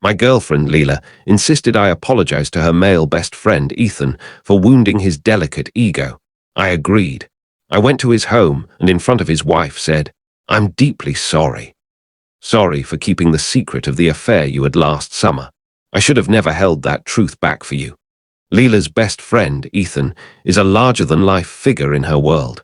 My girlfriend, Lila, insisted I apologize to her male best friend, Ethan, for wounding his delicate ego. I agreed. I went to his home and in front of his wife said, "I'm deeply sorry. Sorry for keeping the secret of the affair you had last summer. I should have never held that truth back for you." Lila's best friend, Ethan, is a larger-than-life figure in her world.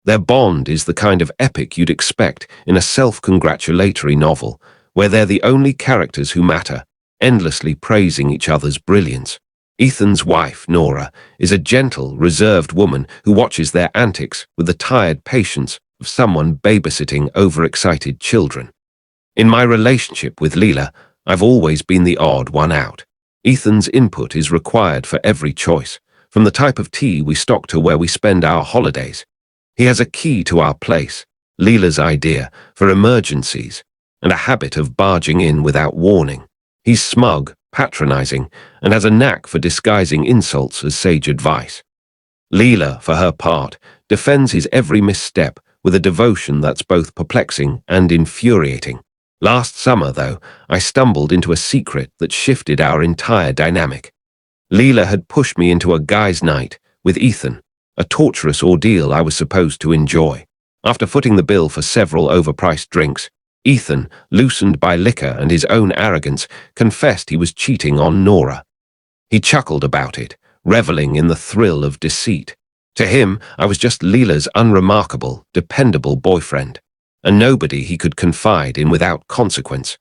Their bond is the kind of epic you'd expect in a self-congratulatory novel, where they're the only characters who matter, endlessly praising each other's brilliance. Ethan's wife, Nora, is a gentle, reserved woman who watches their antics with the tired patience of someone babysitting overexcited children. In my relationship with Lila, I've always been the odd one out. Ethan's input is required for every choice, from the type of tea we stock to where we spend our holidays. He has a key to our place, Lila's idea, for emergencies, and a habit of barging in without warning. He's smug, patronizing, and has a knack for disguising insults as sage advice. Lila, for her part, defends his every misstep with a devotion that's both perplexing and infuriating. Last summer, though, I stumbled into a secret that shifted our entire dynamic. Lila had pushed me into a guy's night with Ethan, a torturous ordeal I was supposed to enjoy. After footing the bill for several overpriced drinks, Ethan, loosened by liquor and his own arrogance, confessed he was cheating on Nora. He chuckled about it, reveling in the thrill of deceit. To him, I was just Lila's unremarkable, dependable boyfriend, and nobody he could confide in without consequence.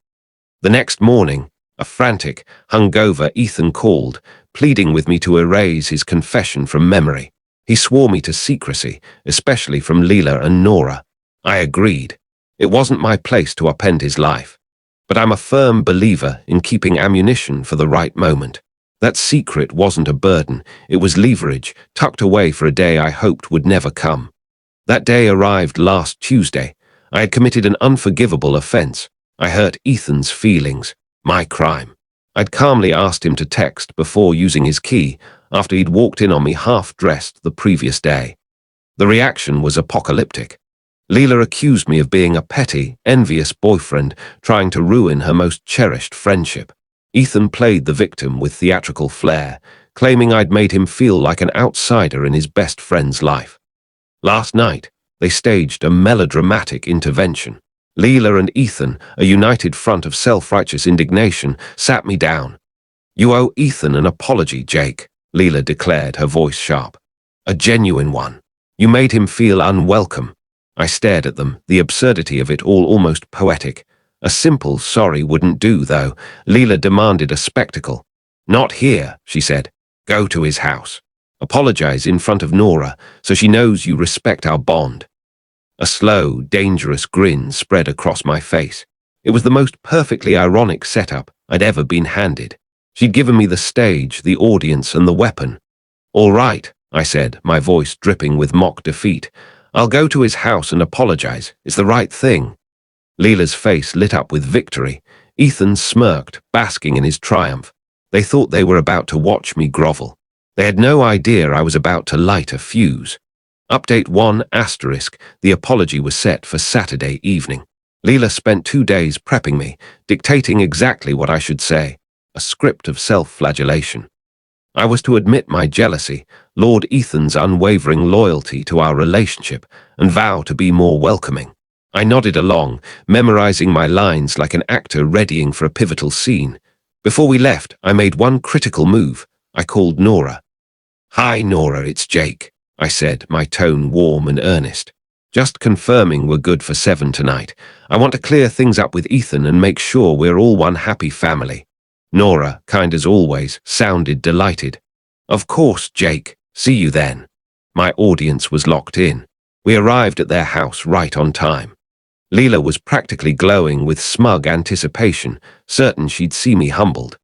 The next morning, a frantic, hungover Ethan called, pleading with me to erase his confession from memory. He swore me to secrecy, especially from Lila and Nora. I agreed. It wasn't my place to upend his life. But I'm a firm believer in keeping ammunition for the right moment. That secret wasn't a burden, it was leverage, tucked away for a day I hoped would never come. That day arrived last Tuesday. I had committed an unforgivable offense. I hurt Ethan's feelings. My crime. I'd calmly asked him to text before using his key, after he'd walked in on me half-dressed the previous day. The reaction was apocalyptic. Lila accused me of being a petty, envious boyfriend trying to ruin her most cherished friendship. Ethan played the victim with theatrical flair, claiming I'd made him feel like an outsider in his best friend's life. Last night, they staged a melodramatic intervention. Lila and Ethan, a united front of self-righteous indignation, sat me down. "You owe Ethan an apology, Jake," Lila declared, her voice sharp. "A genuine one. You made him feel unwelcome." I stared at them, the absurdity of it all almost poetic. A simple sorry wouldn't do, though. Lila demanded a spectacle. "Not here," she said. "Go to his house. Apologize in front of Nora, so she knows you respect our bond." A slow, dangerous grin spread across my face. It was the most perfectly ironic setup I'd ever been handed. She'd given me the stage, the audience, and the weapon. "All right," I said, my voice dripping with mock defeat. "I'll go to his house and apologize. It's the right thing." Lila's face lit up with victory. Ethan smirked, basking in his triumph. They thought they were about to watch me grovel. They had no idea I was about to light a fuse. Update 1 asterisk, the apology was set for Saturday evening. Lila spent 2 days prepping me, dictating exactly what I should say, a script of self-flagellation. I was to admit my jealousy, Lord Ethan's unwavering loyalty to our relationship, and vow to be more welcoming. I nodded along, memorizing my lines like an actor readying for a pivotal scene. Before we left, I made one critical move. I called Nora. "Hi, Nora, it's Jake," I said, my tone warm and earnest. "Just confirming we're good for 7 tonight. I want to clear things up with Ethan and make sure we're all one happy family." Nora, kind as always, sounded delighted. "Of course, Jake. See you then." My audience was locked in. We arrived at their house right on time. Lila was practically glowing with smug anticipation, certain she'd see me humbled.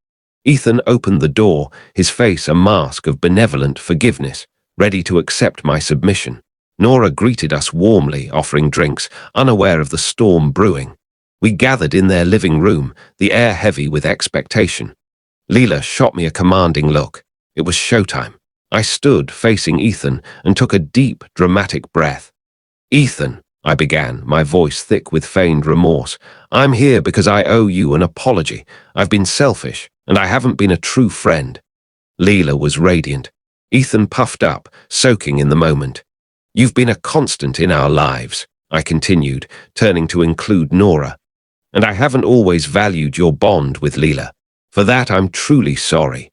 Ethan opened the door, his face a mask of benevolent forgiveness, ready to accept my submission. Nora greeted us warmly, offering drinks, unaware of the storm brewing. We gathered in their living room, the air heavy with expectation. Lila shot me a commanding look. It was showtime. I stood facing Ethan and took a deep, dramatic breath. "Ethan," I began, my voice thick with feigned remorse. I'm here because I owe you an apology. I've been selfish, and I haven't been a true friend. Lila was radiant. Ethan puffed up, soaking in the moment. You've been a constant in our lives, I continued, turning to include Nora. And I haven't always valued your bond with Lila. For that, I'm truly sorry.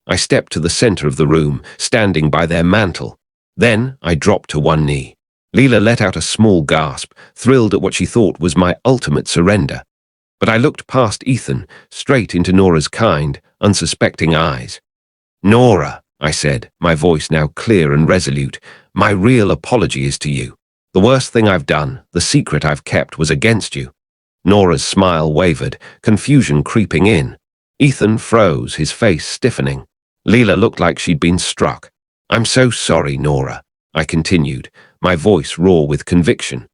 I stepped to the center of the room, standing by their mantel. Then I dropped to one knee. Lila let out a small gasp, thrilled at what she thought was my ultimate surrender. But I looked past Ethan, straight into Nora's kind, unsuspecting eyes. Nora, I said, my voice now clear and resolute, my real apology is to you. The worst thing I've done, the secret I've kept, was against you. Nora's smile wavered, confusion creeping in. Ethan froze, his face stiffening. Lila looked like she'd been struck. I'm so sorry, Nora, I continued, my voice raw with conviction.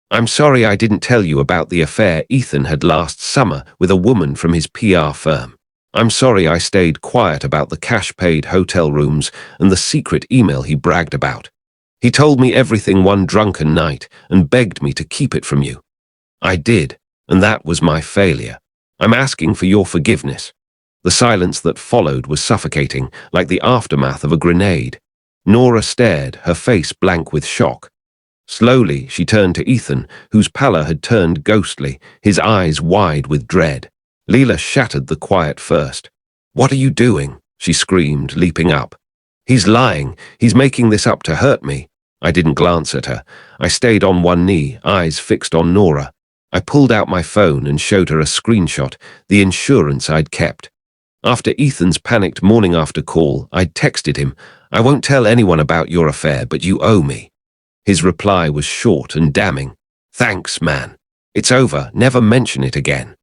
I'm sorry I didn't tell you about the affair Ethan had last summer with a woman from his PR firm. I'm sorry I stayed quiet about the cash-paid hotel rooms and the secret email he bragged about. He told me everything one drunken night and begged me to keep it from you. I did, and that was my failure. I'm asking for your forgiveness. The silence that followed was suffocating, like the aftermath of a grenade. Nora stared, her face blank with shock. Slowly, she turned to Ethan, whose pallor had turned ghostly, his eyes wide with dread. Lila shattered the quiet first. What are you doing? She screamed, leaping up. He's lying. He's making this up to hurt me. I didn't glance at her. I stayed on one knee, eyes fixed on Nora. I pulled out my phone and showed her a screenshot, the insurance I'd kept. After Ethan's panicked morning after call, I'd texted him, I won't tell anyone about your affair, but you owe me. His reply was short and damning. Thanks, man. It's over. Never mention it again.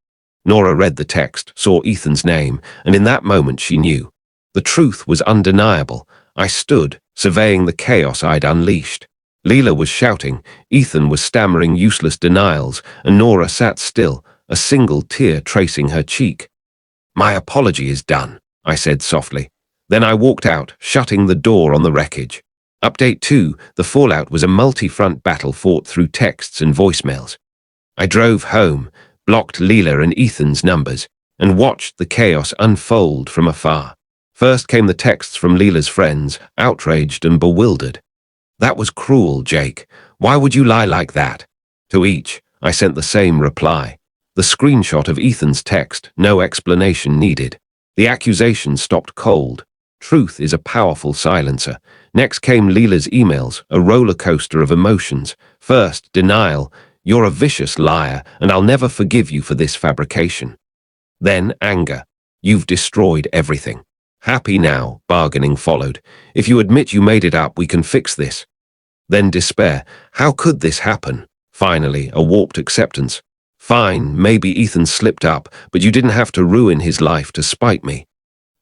Nora read the text, saw Ethan's name, and in that moment she knew. The truth was undeniable. I stood, surveying the chaos I'd unleashed. Lila was shouting, Ethan was stammering useless denials, and Nora sat still, a single tear tracing her cheek. My apology is done, I said softly. Then I walked out, shutting the door on the wreckage. Update 2, the fallout was a multi-front battle fought through texts and voicemails. I drove home, blocked Lila and Ethan's numbers, and watched the chaos unfold from afar. First came the texts from Lila's friends, outraged and bewildered. That was cruel, Jake. Why would you lie like that? To each, I sent the same reply. The screenshot of Ethan's text, no explanation needed. The accusation stopped cold. Truth is a powerful silencer. Next came Lila's emails, a roller coaster of emotions. First, denial. You're a vicious liar, and I'll never forgive you for this fabrication. Then, anger. You've destroyed everything. Happy now, bargaining followed. If you admit you made it up, we can fix this. Then despair. How could this happen? Finally, a warped acceptance. Fine, maybe Ethan slipped up, but you didn't have to ruin his life to spite me.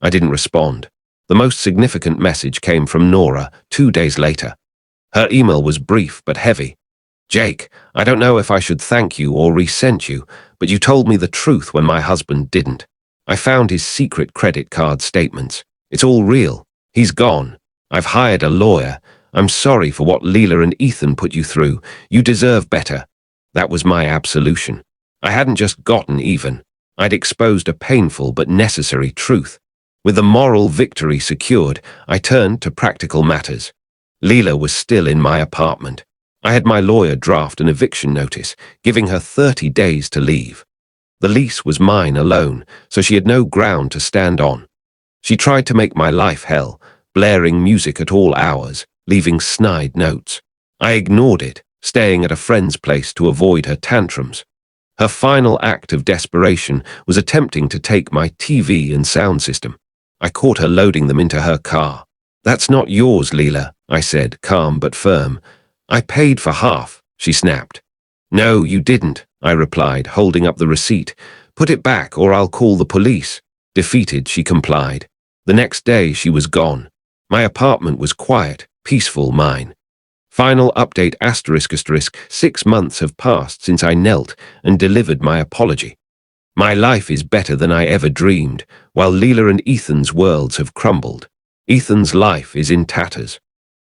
I didn't respond. The most significant message came from Nora 2 days later. Her email was brief but heavy. Jake, I don't know if I should thank you or resent you, but you told me the truth when my husband didn't. I found his secret credit card statements. It's all real. He's gone. I've hired a lawyer. I'm sorry for what Lila and Ethan put you through. You deserve better. That was my absolution. I hadn't just gotten even. I'd exposed a painful but necessary truth. With the moral victory secured, I turned to practical matters. Lila was still in my apartment. I had my lawyer draft an eviction notice, giving her 30 days to leave. The lease was mine alone, so she had no ground to stand on. She tried to make my life hell, blaring music at all hours, leaving snide notes. I ignored it, staying at a friend's place to avoid her tantrums. Her final act of desperation was attempting to take my TV and sound system. I caught her loading them into her car. That's not yours, Lila, I said, calm but firm. I paid for half, she snapped. No, you didn't, I replied, holding up the receipt. Put it back or I'll call the police. Defeated, she complied. The next day she was gone. My apartment was quiet, peaceful mine. Final update ***. 6 months have passed since I knelt and delivered my apology. My life is better than I ever dreamed, while Lila and Ethan's worlds have crumbled. Ethan's life is in tatters.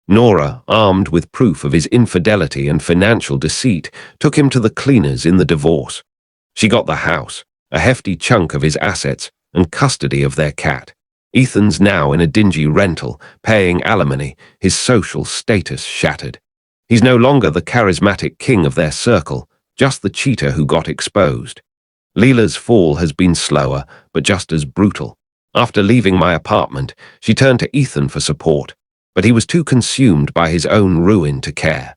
Nora, armed with proof of his infidelity and financial deceit, took him to the cleaners in the divorce. She got the house, a hefty chunk of his assets, and custody of their cat. Ethan's now in a dingy rental, paying alimony, his social status shattered. He's no longer the charismatic king of their circle, just the cheater who got exposed. Lila's fall has been slower, but just as brutal. After leaving my apartment, she turned to Ethan for support, but he was too consumed by his own ruin to care.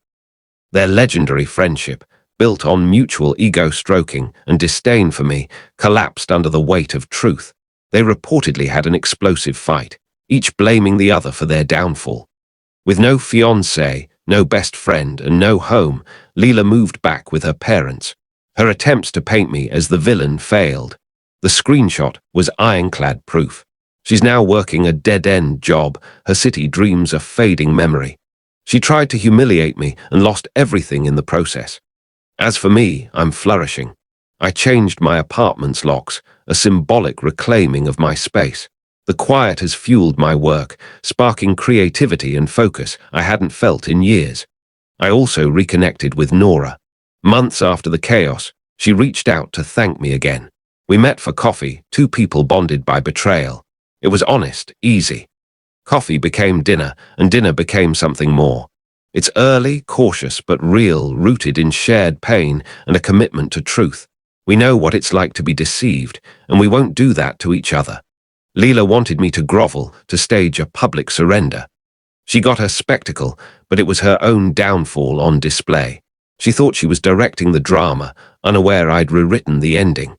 Their legendary friendship, built on mutual ego-stroking and disdain for me, collapsed under the weight of truth. They reportedly had an explosive fight, each blaming the other for their downfall. With no fiancé, no best friend, and no home, Lila moved back with her parents. Her attempts to paint me as the villain failed. The screenshot was ironclad proof. She's now working a dead-end job, her city dreams a fading memory. She tried to humiliate me and lost everything in the process. As for me, I'm flourishing. I changed my apartment's locks, a symbolic reclaiming of my space. The quiet has fueled my work, sparking creativity and focus I hadn't felt in years. I also reconnected with Nora. Months after the chaos, she reached out to thank me again. We met for coffee, two people bonded by betrayal. It was honest, easy. Coffee became dinner, and dinner became something more. It's early, cautious, but real, rooted in shared pain and a commitment to truth. We know what it's like to be deceived, and we won't do that to each other. Lila wanted me to grovel, to stage a public surrender. She got her spectacle, but it was her own downfall on display. She thought she was directing the drama, unaware I'd rewritten the ending.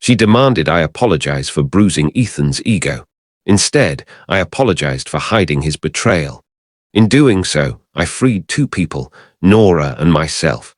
She demanded I apologize for bruising Ethan's ego. Instead, I apologized for hiding his betrayal. In doing so, I freed two people, Nora and myself.